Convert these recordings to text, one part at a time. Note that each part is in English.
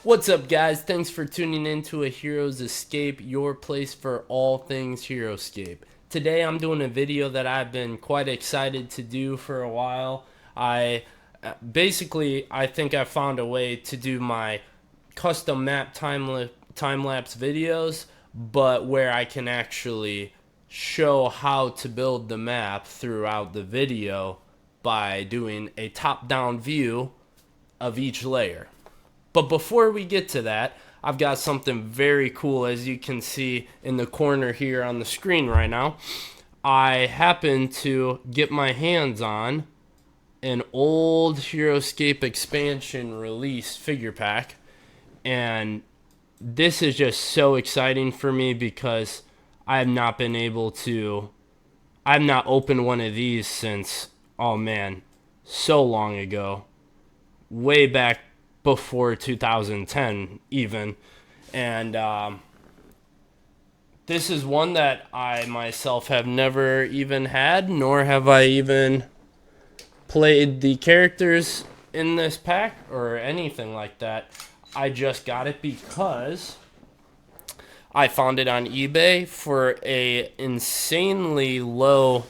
What's up, guys? Thanks for tuning in to a Heroes Escape, your place for all things Heroscape. Today I'm doing a video that I've been quite excited to do for a while. I think I found a way to do my custom map time-lapse videos, but where I can actually show how to build the map throughout the video by doing a top-down view of each layer. But before we get to that, I've got something very cool, as you can see in the corner here on the screen right now. I happened to get my hands on an old Heroscape expansion release figure pack, and this is just so exciting for me because I have not been able to. I've not opened one of these since, oh man, so long ago, way back before 2010 even. And this is one that I myself have never even had, nor have I even played the characters in this pack or anything like that. I just got it because I found it on eBay for a insanely low.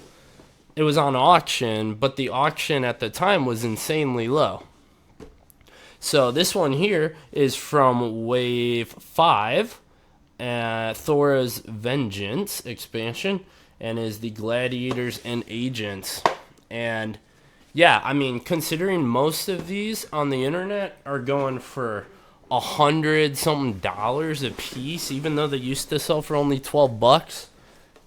It was on auction, but the auction at the time was insanely low. So this one here is from Wave 5, Thora's Vengeance expansion, and is the Gladiators and Agents. And yeah, I mean, considering most of these on the internet are going for $100 a piece, even though they used to sell for only $12.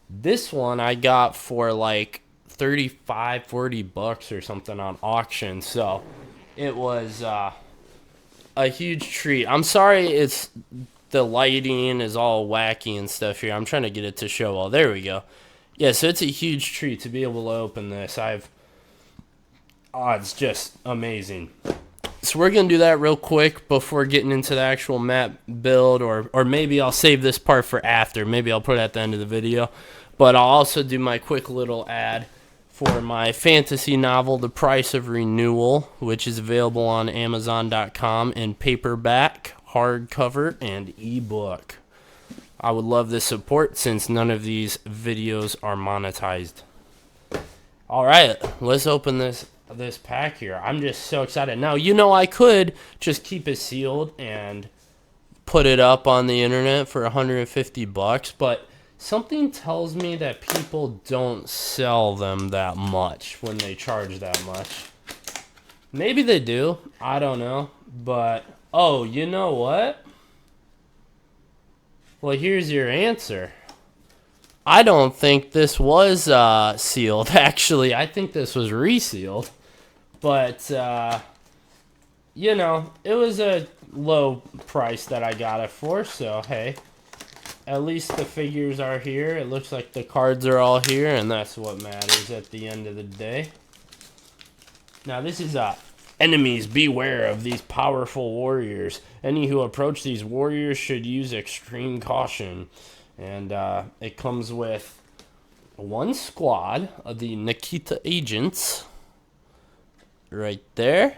This one I got for like 35, $40 or something on auction. So it was a huge treat. I'm sorry it's the lighting is all wacky and stuff here. I'm trying to get it to show well. There we go. Yeah, so it's a huge treat to be able to open this. It's just amazing. So we're going to do that real quick before getting into the actual map build, or maybe I'll save this part for after. Maybe I'll put it at the end of the video. But I'll also do my quick little ad for my fantasy novel, The Price of Renewal, which is available on Amazon.com in paperback, hardcover, and ebook. I would love the support since none of these videos are monetized. All right, let's open this pack here. I'm just so excited. Now, I could just keep it sealed and put it up on the internet for $150, but something tells me that people don't sell them that much when they charge that much. Maybe they do. I don't know. But, oh, you know what? Well, here's your answer. I don't think this was sealed, actually. I think this was resealed. But, it was a low price that I got it for, so hey. At least the figures are here. It looks like the cards are all here, and that's what matters at the end of the day. Now, this is enemies, beware of these powerful warriors. Any who approach these warriors should use extreme caution. And it comes with one squad of the Nikita agents right there.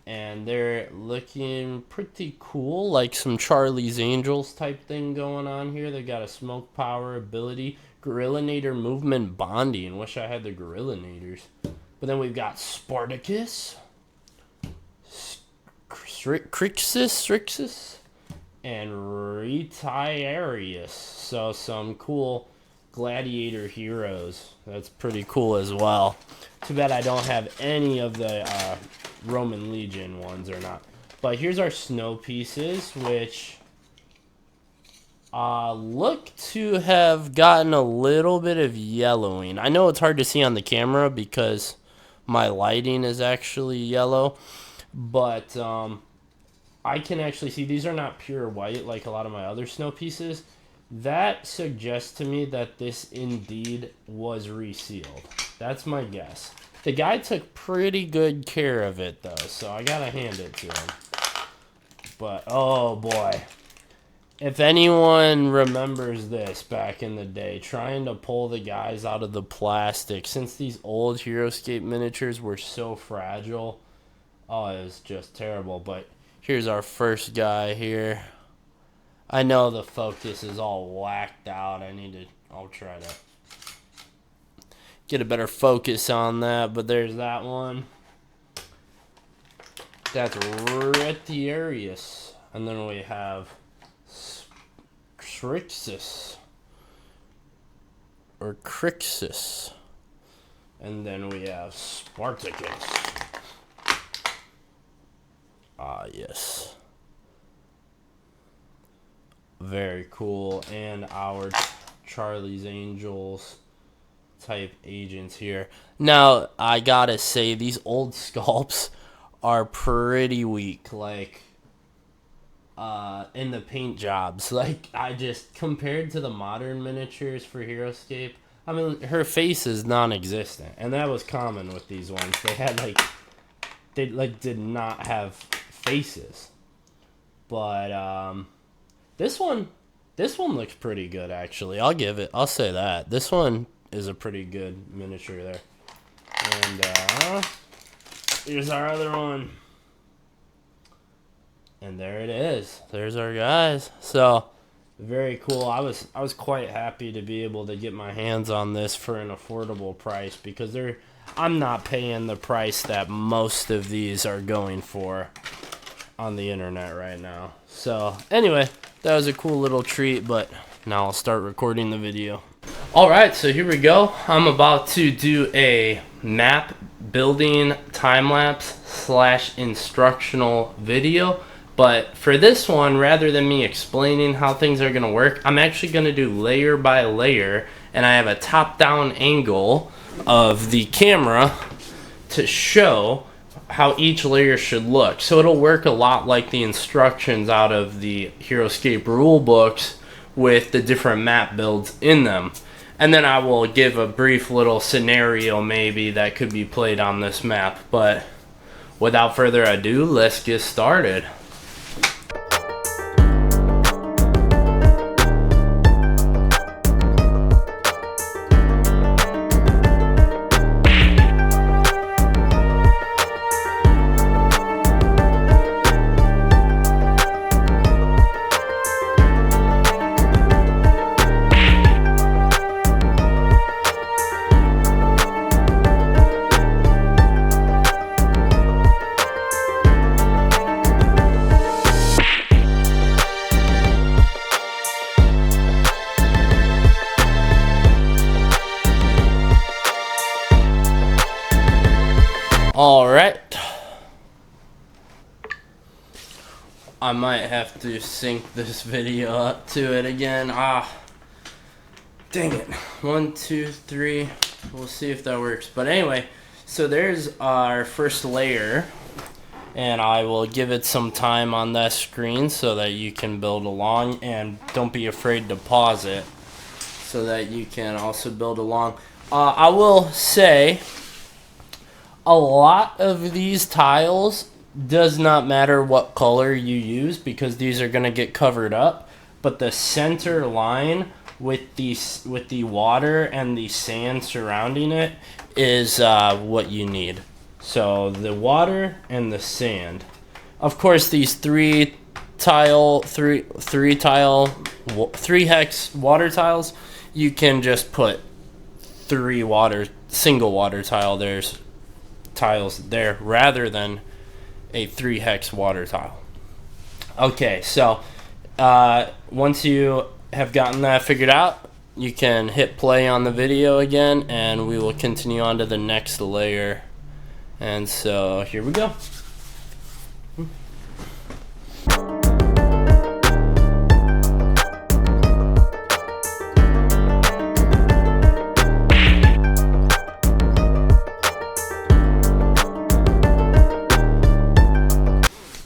And they're looking pretty cool, like some Charlie's Angels type thing going on here. They got a smoke power ability, Gorillinator movement bonding. Wish I had the Gorillinators. But then we've got Spartacus, Crixus, and Retiarius. So some cool gladiator heroes. That's pretty cool as well. Too bad I don't have any of the Roman Legion ones or not. But here's our snow pieces, which look to have gotten a little bit of yellowing. I know it's hard to see on the camera because my lighting is actually yellow, but I can actually see these are not pure white like a lot of my other snow pieces. That suggests to me that this indeed was resealed. That's my guess. The guy took pretty good care of it, though, so I gotta hand it to him. But, oh boy. If anyone remembers this back in the day, trying to pull the guys out of the plastic, since these old Heroscape miniatures were so fragile, oh, it was just terrible. But Here's our first guy here. I know the focus is all whacked out. I'll try to get a better focus on that, but there's that one. That's Retiarius. And then we have Crixus. Or Crixus. And then we have Spartacus. Ah, yes. Very cool. And our Charlie's Angels type agents here. Now, I gotta say, these old sculpts are pretty weak. Like, in the paint jobs. Like, compared to the modern miniatures for Heroscape, I mean, her face is non-existent. And that was common with these ones. They did not have faces. But, this one looks pretty good, actually. I'll say that. This one is a pretty good miniature there. And, here's our other one. And there it is. There's our guys. So, very cool. I was quite happy to be able to get my hands on this for an affordable price, because I'm not paying the price that most of these are going for on the internet right now. So, anyway, that was a cool little treat, but now I'll start recording the video. Alright, so here we go. I'm about to do a map building time-lapse / instructional video. But for this one, rather than me explaining how things are going to work, I'm actually going to do layer by layer, and I have a top-down angle of the camera to show how each layer should look. So it'll work a lot like the instructions out of the Heroscape rule books with the different map builds in them. And then I will give a brief little scenario maybe that could be played on this map. But without further ado, let's get started. Alright. I might have to sync this video up to it again. Dang it. 1, 2, 3. We'll see if that works. But anyway, so there's our first layer. And I will give it some time on that screen so that you can build along. And don't be afraid to pause it so that you can also build along. I will say, a lot of these tiles does not matter what color you use, because these are going to get covered up, but the center line with the water and the sand surrounding it is what you need. So the water and the sand. Of course, these three hex water tiles, you can just put single water tiles there rather than a 3 hex water tile. Okay, so once you have gotten that figured out, you can hit play on the video again, and we will continue on to the next layer. And so here we go.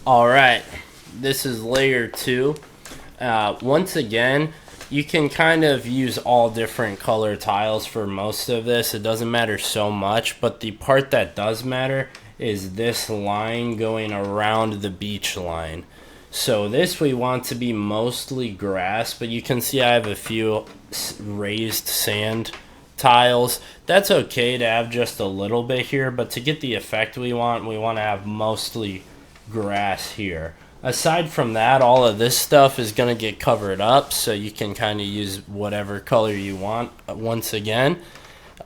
Alright, this is layer 2. Once again, you can kind of use all different color tiles for most of this. It doesn't matter so much, but the part that does matter is this line going around the beach line. So this we want to be mostly grass, but you can see I have a few raised sand tiles. That's okay to have just a little bit here, but to get the effect we want to have mostly grass here. Aside from that, all of this stuff is going to get covered up, so you can kind of use whatever color you want once again.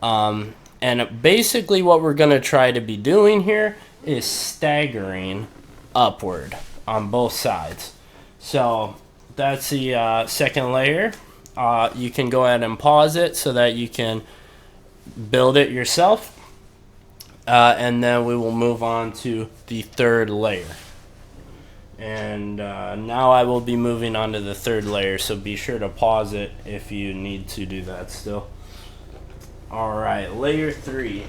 And basically what we're going to try to be doing here is staggering upward on both sides. So that's the second layer. You can go ahead and pause it so that you can build it yourself. And then we will move on to the third layer. And now I will be moving on to the third layer, so be sure to pause it if you need to do that still. Alright, layer 3.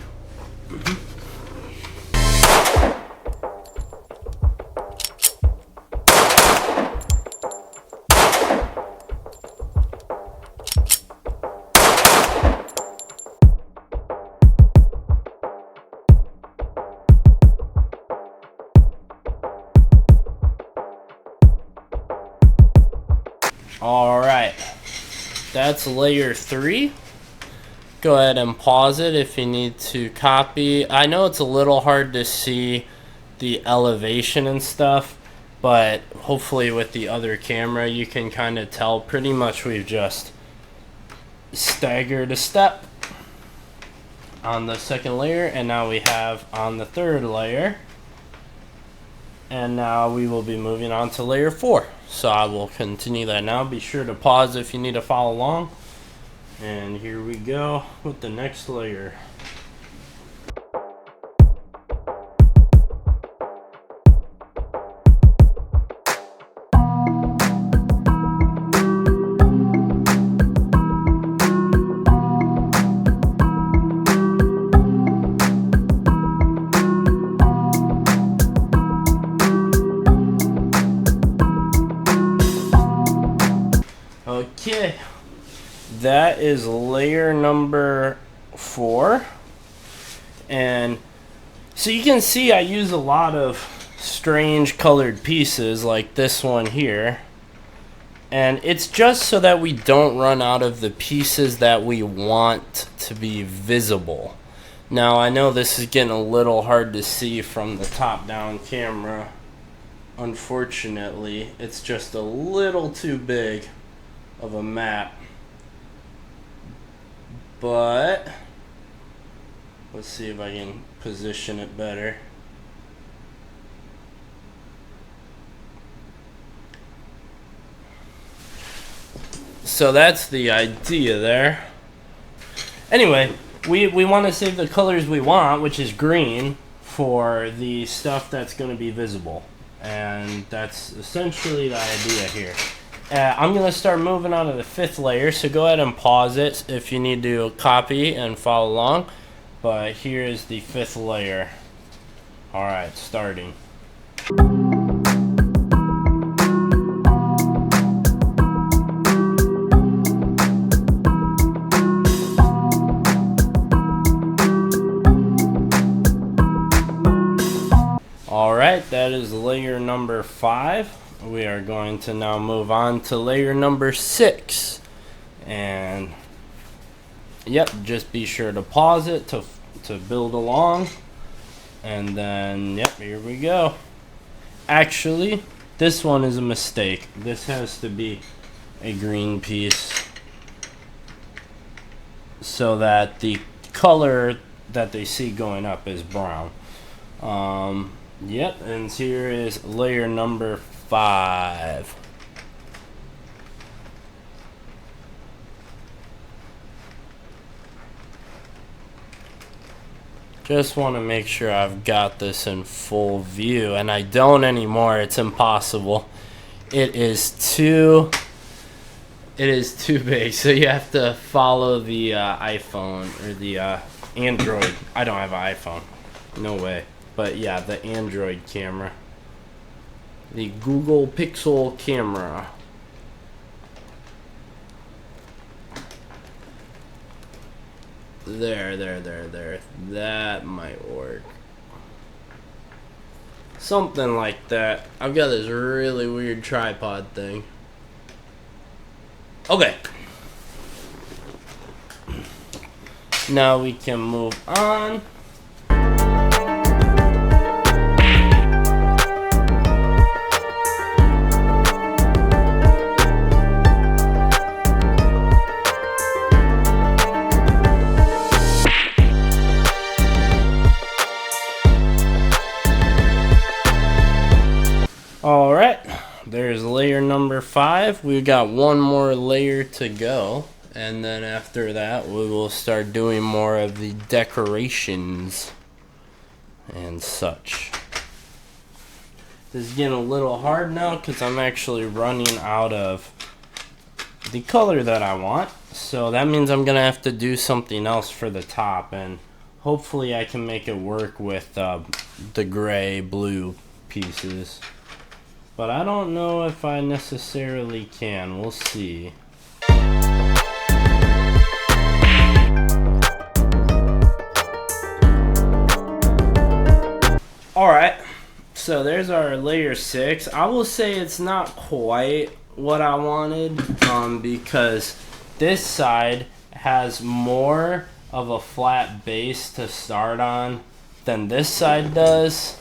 Alright, that's layer 3. Go ahead and pause it if you need to copy. I know it's a little hard to see the elevation and stuff, but hopefully with the other camera you can kind of tell. Pretty much we've just staggered a step on the second layer, and now we have on the third layer. And now we will be moving on to layer 4. So I will continue that now. Be sure to pause if you need to follow along. And here we go with the next layer. Okay, that is layer number 4. And so you can see I use a lot of strange colored pieces like this one here. And it's just so that we don't run out of the pieces that we want to be visible. Now I know this is getting a little hard to see from the top-down camera. Unfortunately, it's just a little too big of a map, but let's see if I can position it better. So that's the idea there. Anyway, we want to save the colors we want, which is green, for the stuff that's going to be visible, and that's essentially the idea here. I'm going to start moving on to the 5th layer, so go ahead and pause it if you need to copy and follow along. But here is the 5th layer. Alright, starting. Alright, that is layer number 5. We are going to now move on to layer number 6, and yep, just be sure to pause it to build along, and then yep, here we go. Actually, this one is a mistake. This has to be a green piece so that the color that they see going up is brown. Yep, and here is layer number 5. Just want to make sure I've got this in full view, and I don't anymore. It's impossible. It is too big, so you have to follow the iPhone or the Android. I don't have an iPhone. No way. But yeah, the Android camera. The Google Pixel camera. There. That might work. Something like that. I've got this really weird tripod thing. Okay. Now we can move on. 5. We got one more layer to go, and then after that we will start doing more of the decorations and such. This is getting a little hard now because I'm actually running out of the color that I want, so that means I'm gonna have to do something else for the top, and hopefully I can make it work with the gray blue pieces, but I don't know if I necessarily can. We'll see. Alright, so there's our layer 6. I will say it's not quite what I wanted, because this side has more of a flat base to start on than this side does.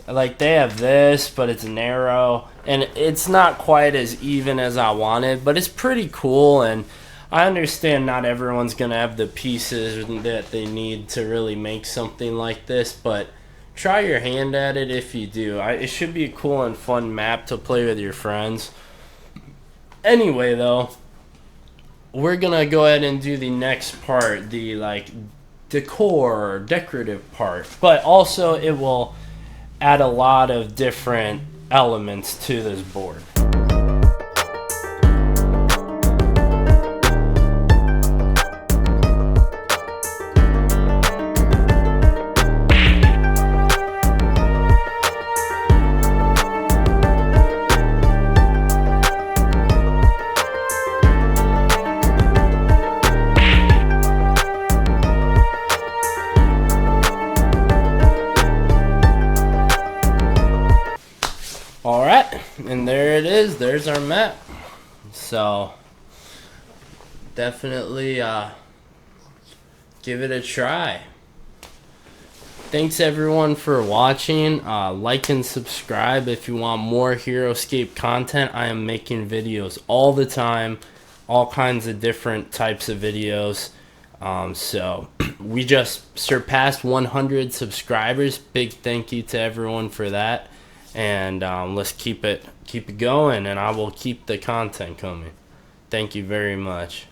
Like, they have this, but it's narrow, and it's not quite as even as I wanted, but it's pretty cool, and I understand not everyone's gonna have the pieces that they need to really make something like this, but try your hand at it if you do. It should be a cool and fun map to play with your friends. Anyway, though, we're gonna go ahead and do the next part, the decorative part, but also it will add a lot of different elements to this board. Alright, and there it is. There's our map. So, definitely give it a try. Thanks everyone for watching. Like and subscribe if you want more Heroscape content. I am making videos all the time. All kinds of different types of videos. So, we just surpassed 100 subscribers. Big thank you to everyone for that. And let's keep it going, and I will keep the content coming. Thank you very much.